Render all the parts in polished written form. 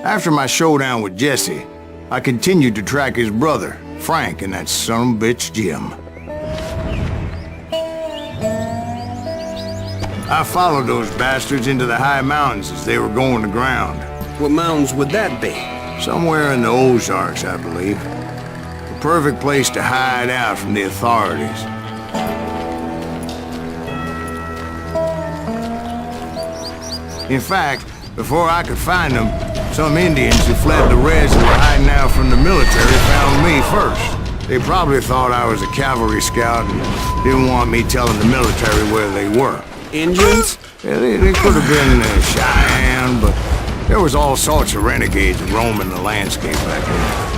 After my showdown with Jesse, I continued to track his brother, Frank, and that son of a bitch, Jim. I followed those bastards into the high mountains as they were going to ground. What mountains would that be? Somewhere in the Ozarks, I believe. The perfect place to hide out from the authorities. In fact, before I could find them, some Indians who fled the Reds and were hiding out from the military found me first. They probably thought I was a cavalry scout and didn't want me telling the military where they were. Indians? Yeah, they could have been Cheyenne, but there was all sorts of renegades roaming the landscape back then.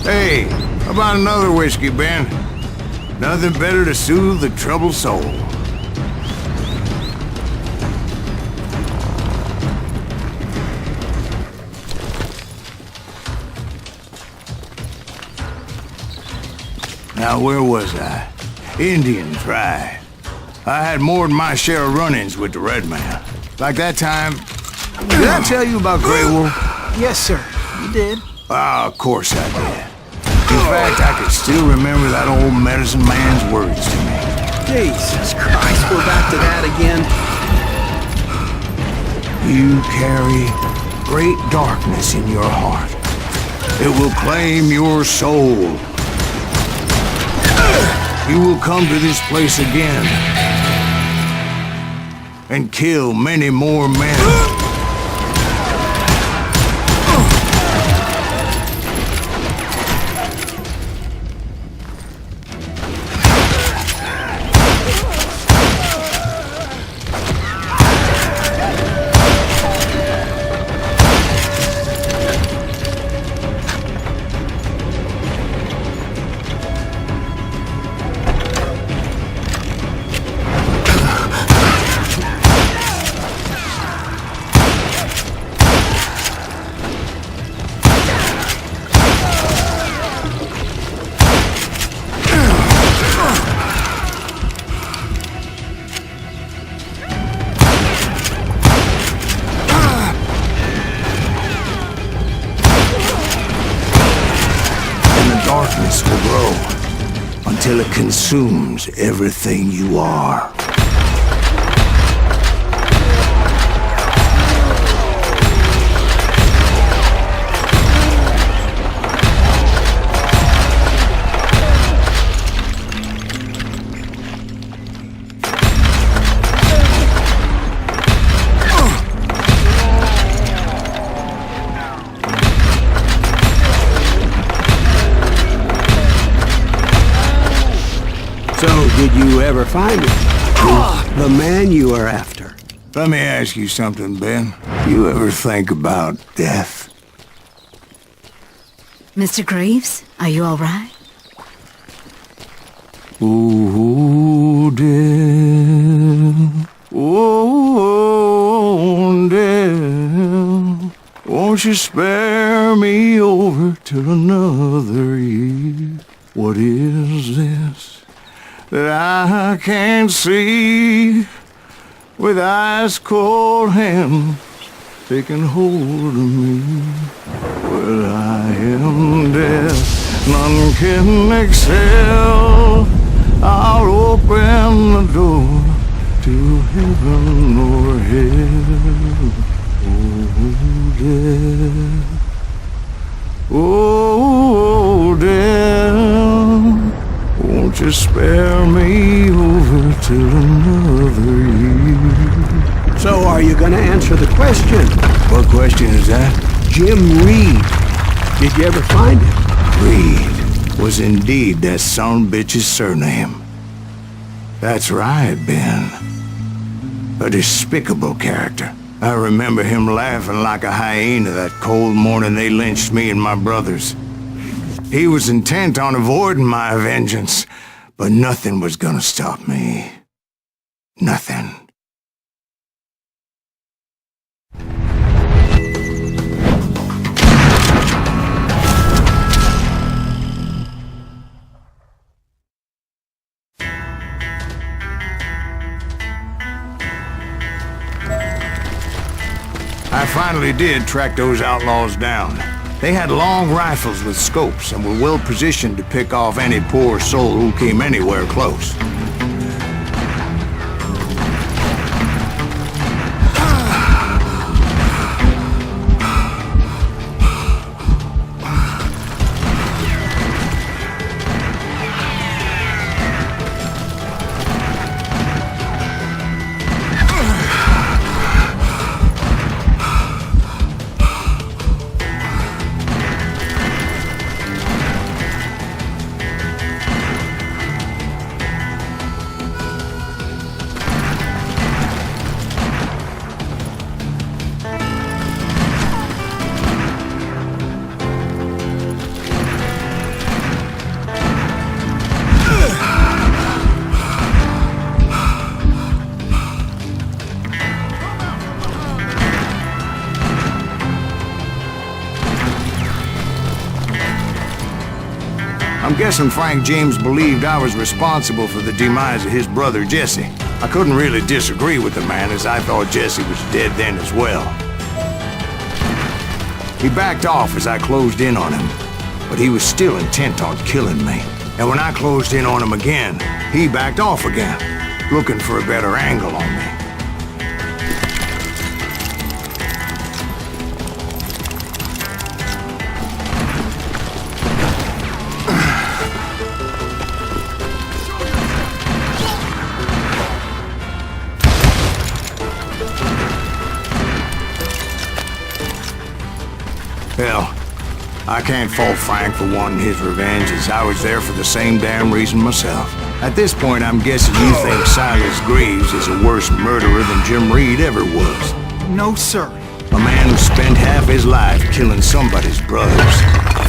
Hey, how about another whiskey, Ben? Nothing better to soothe the troubled soul. Now, where was I? Indians, right. I had more than my share of run-ins with the Red Man. Like that time... Did I tell you about Grey Wolf? Yes, sir. You did. Ah, of course I did. In fact, I could still remember that old medicine man's words to me. Jesus Christ, we're back to that again. You carry great darkness in your heart. It will claim your soul. You will come to this place again and kill many more men. Darkness will grow until it consumes everything you are. So, did you ever find it? The man you are after? Let me ask you something, Ben. You ever think about death? Mr. Greaves, are you all right? Ooh, death. Oh, death. Won't you spare me over till another year? What is this that I can't see, with ice cold hands taking hold of me? Well, I am death, none can excel. I'll open the door to heaven or hell. Oh, dear, won't you spare me over till another year? So are you gonna answer the question? What question is that? Jim Reed. Did you ever find him? Reed was indeed that son bitch's surname. That's right, Ben. A despicable character. I remember him laughing like a hyena that cold morning they lynched me and my brothers. He was intent on avoiding my vengeance, but nothing was gonna stop me. Nothing. I finally did track those outlaws down. They had long rifles with scopes and were well positioned to pick off any poor soul who came anywhere close. I'm guessing Frank James believed I was responsible for the demise of his brother Jesse. I couldn't really disagree with the man, as I thought Jesse was dead then as well. He backed off as I closed in on him, but he was still intent on killing me. And when I closed in on him again, he backed off again, looking for a better angle on me. Hell, I can't fault Frank for wanting his revenge, as I was there for the same damn reason myself. At this point, I'm guessing you think Silas Greaves is a worse murderer than Jim Reed ever was. No, sir. A man who spent half his life killing somebody's brothers,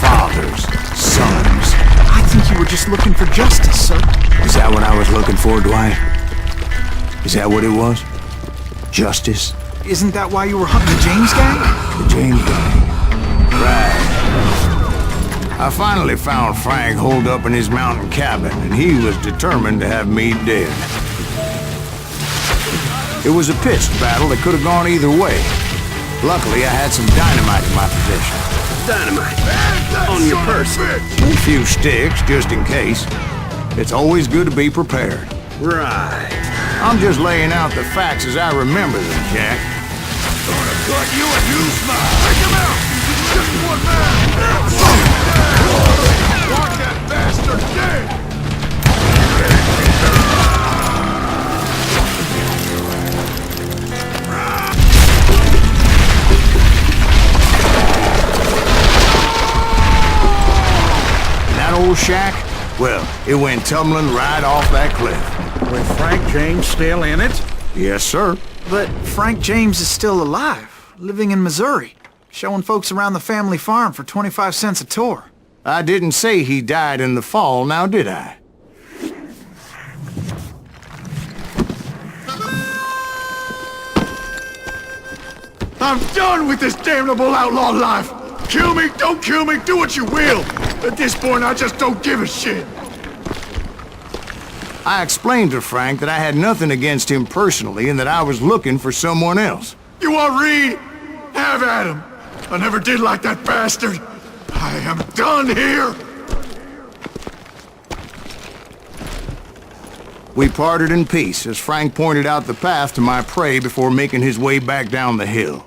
fathers, sons. I think you were just looking for justice, sir. Is that what I was looking for, Dwight? Is that what it was? Justice? Isn't that why you were hunting the James gang? The James gang. Right. I finally found Frank holed up in his mountain cabin, and he was determined to have me dead. It was a pitched battle that could have gone either way. Luckily, I had some dynamite in my possession. Dynamite. On your person. A few sticks, just in case. It's always good to be prepared. Right. I'm just laying out the facts as I remember them, Jack. Gonna cut you and you smile. Take him out! Just one man! Want that bastard dead! That old shack? Well, it went tumbling right off that cliff. With Frank James still in it? Yes, sir. But Frank James is still alive, living in Missouri, showing folks around the family farm for 25 cents a tour. I didn't say he died in the fall, now did I? I'm done with this damnable outlaw life! Kill me, don't kill me, do what you will! At this point, I just don't give a shit! I explained to Frank that I had nothing against him personally and that I was looking for someone else. You want Reed? Have at him! I never did like that bastard! I am done here! We parted in peace as Frank pointed out the path to my prey before making his way back down the hill.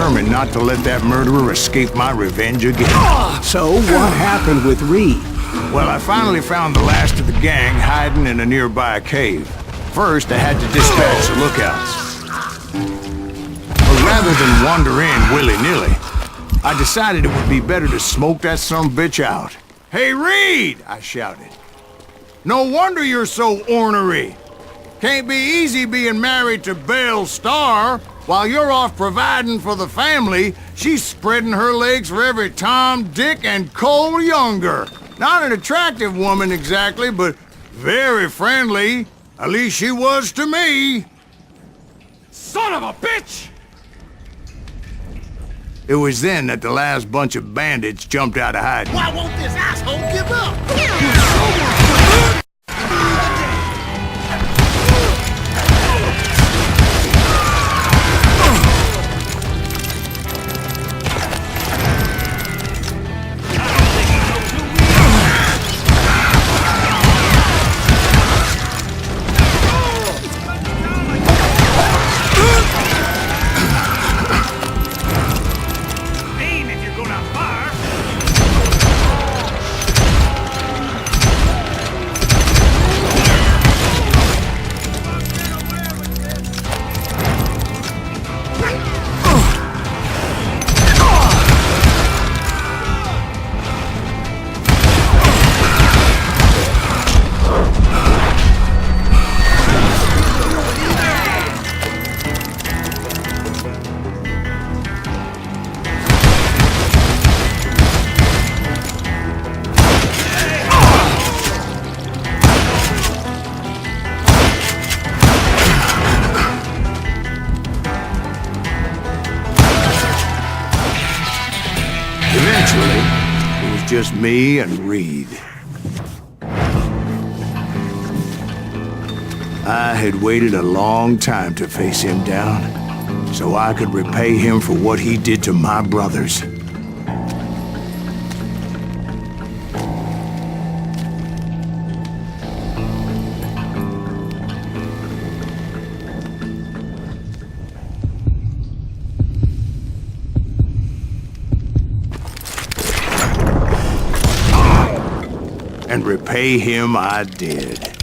determined not to let that murderer escape my revenge again. So, what happened with Reed? Well, I finally found the last of the gang hiding in a nearby cave. First, I had to dispatch the lookouts. But rather than wander in willy-nilly, I decided it would be better to smoke that sumbitch out. "Hey, Reed!" I shouted. "No wonder you're so ornery. Can't be easy being married to Belle Starr. While you're off providing for the family, she's spreading her legs for every Tom, Dick, and Cole Younger. Not an attractive woman exactly, but very friendly. At least she was to me." Son of a bitch! It was then that the last bunch of bandits jumped out of hiding. Why won't this asshole give up? Aim if you're gonna fire. Eventually, it was just me and Reed. I had waited a long time to face him down, so I could repay him for what he did to my brothers. And repay him I did.